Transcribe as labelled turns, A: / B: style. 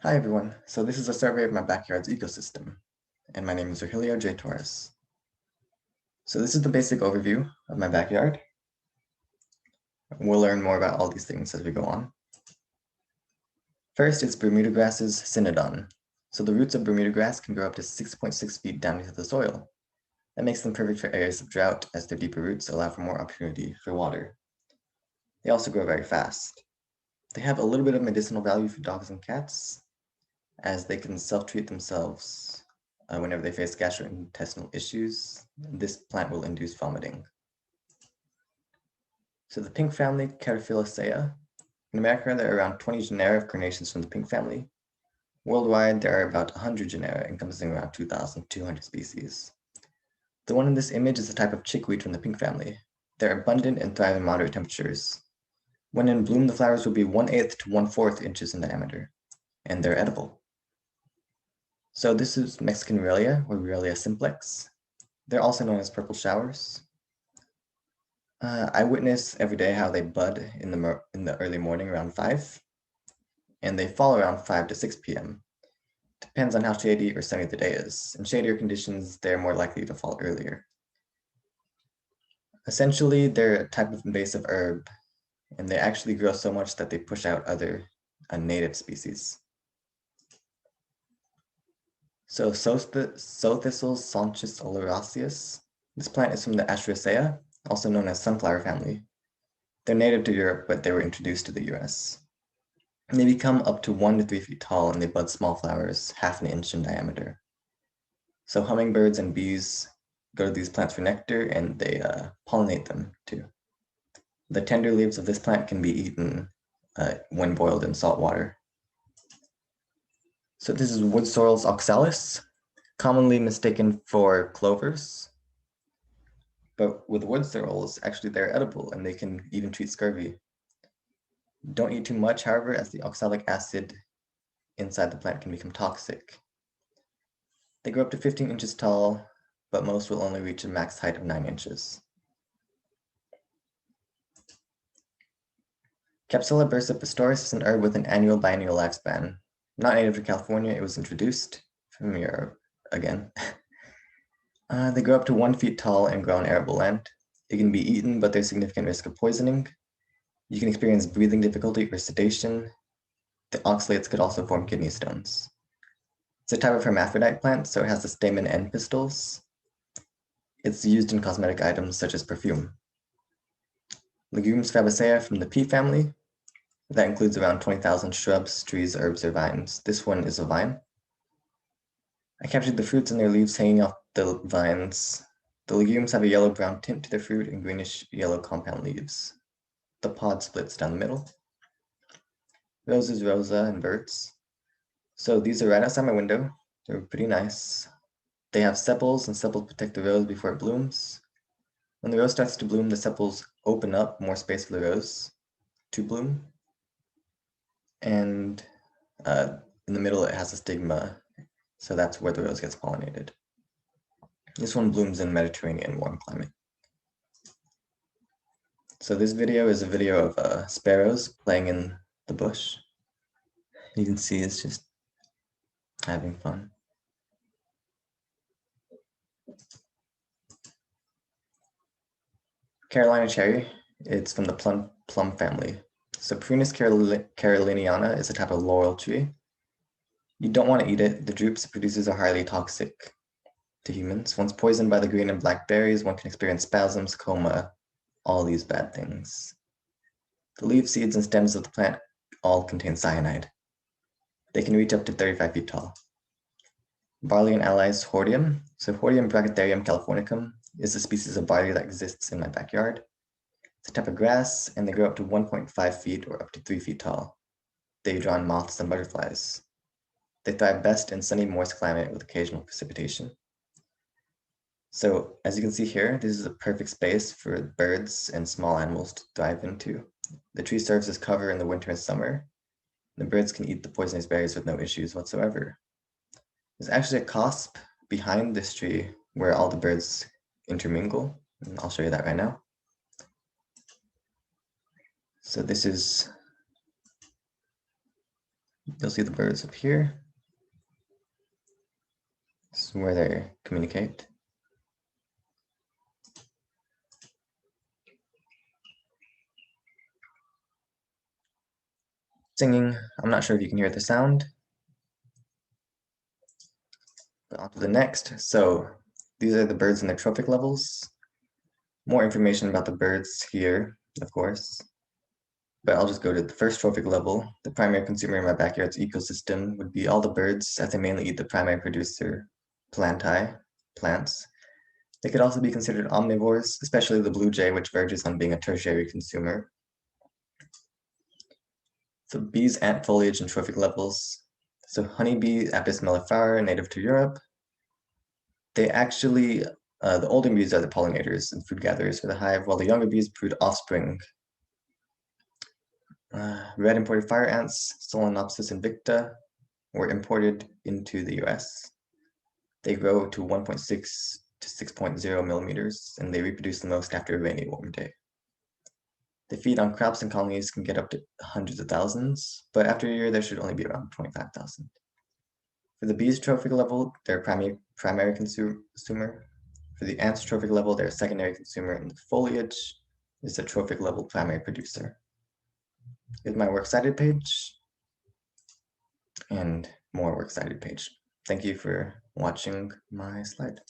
A: Hi everyone, so this is a survey of my backyard's ecosystem, and my name is RUELLIA J. Torres. So this is the basic overview of my backyard. We'll learn more about all these things as we go on. First is Bermuda grass's CYNODON. So the roots of Bermuda grass can grow up to 6.6 feet down into the soil. That makes them perfect for areas of drought, as their deeper roots allow for more opportunity for water. They also grow very fast. They have a little bit of medicinal value for dogs and cats, as they can self-treat themselves whenever they face gastrointestinal issues. This plant will induce vomiting. So the pink family, CHERRIES. In America, there are around 20 genera of carnations from the pink family. Worldwide, there are about 100 genera, encompassing around 2,200 species. The one in this image is a type of chickweed from the pink family. They're abundant and thrive in moderate temperatures. When in bloom, the flowers will be 1/8 to 1/4 inches in diameter, and they're edible. So this is Mexican RUELLIA, or RUELLIA simplex. They're also known as purple showers. I witness every day how they bud in the early morning around 5, and they fall around 5 to 6 p.m. Depends on how shady or sunny the day is. In shadier conditions, they're more likely to fall earlier. Essentially, they're a type of invasive herb, and they actually grow so much that they push out other native species. So thistles, SONCHUS OLERACEUS. This plant is from the Asteraceae, also known as sunflower family. They're native to Europe, but they were introduced to the US. And they become up to 1 to 3 feet tall, and they bud small flowers, 1/2 inch in diameter. So hummingbirds and bees go to these plants for nectar, and they pollinate them too. The tender leaves of this plant can be eaten when boiled in salt water. So this is WOODSORRELS OXALIS, commonly mistaken for clovers. But with woodsorrels, actually they're edible, and they can even treat scurvy. Don't eat too much, however, as the oxalic acid inside the plant can become toxic. They grow up to 15 inches tall, but most will only reach a max height of 9 inches. Capsula bursa pastoris is an herb with an annual biennial lifespan. Not native to California, it was introduced from Europe again. They grow up to 1 feet tall and grow on arable land. It can be eaten, but there's significant risk of poisoning. You can experience breathing difficulty or sedation. The oxalates could also form kidney stones. It's a type of hermaphrodite plant, so it has the stamen and pistils. It's used in cosmetic items such as perfume. Legumes FABACAEA from the pea family. That includes around 20,000 shrubs, trees, herbs, or vines. This one is a vine. I captured the fruits and their leaves hanging off the vines. The legumes have a yellow-brown tint to their fruit and greenish-yellow compound leaves. The pod splits down the middle. Roses, rosa, and birds. So these are right outside my window. They're pretty nice. They have sepals, and sepals protect the rose before it blooms. When the rose starts to bloom, the sepals open up more space for the rose to bloom. And in the middle, it has a stigma, so that's where the rose gets pollinated. This one blooms in Mediterranean warm climate. So this video is a video of sparrows playing in the bush. You can see it's just having fun. Carolina cherry, it's from the plum family. So Prunus caroliniana is a type of laurel tree. You don't want to eat it. The drupes it produces are highly toxic to humans. Once poisoned by the green and black berries, one can experience spasms, coma, all these bad things. The leaves, seeds, and stems of the plant all contain cyanide. They can reach up to 35 feet tall. Barley and allies HORDEUM. So HORDEUM brachytherium californicum is a species of barley that exists in my backyard. It's a type of grass, and they grow up to 1.5 feet or up to 3 feet tall. They draw in moths and butterflies. They thrive best in sunny, moist climate with occasional precipitation. So as you can see here, this is a perfect space for birds and small animals to thrive into. The tree serves as cover in the winter and summer. The birds can eat the poisonous berries with no issues whatsoever. There's actually a cusp behind this tree where all the birds intermingle, and I'll show you that right now. So this is You'll see the birds up here. This is where they communicate. Singing, I'm not sure if you can hear the sound. But on to the next. So these are the birds in their trophic levels. More information about the birds here, of course. But I'll just go to the first trophic level. The primary consumer in my backyard's ecosystem would be all the birds, as they mainly eat the primary producer, plantae, plants. They could also be considered omnivores, especially the blue jay, which verges on being a tertiary consumer. So bees, ant foliage, and trophic levels. So honeybee, Apis mellifera, native to Europe. They actually, the older bees are the pollinators and food gatherers for the hive, while the younger bees brood offspring. Red imported fire ants, Solenopsis invicta, were imported into the US. They grow to 1.6 to 6.0 millimeters, and they reproduce the most after a rainy, warm day. They feed on crops, and colonies can get up to hundreds of thousands, but after a year there should only be around 25,000. For the bees' trophic level, they're primary consumer. For the ants' trophic level, they're a secondary consumer, and the foliage is a trophic level primary producer. Here's my works cited page, and more works cited page. Thank you for watching my slide.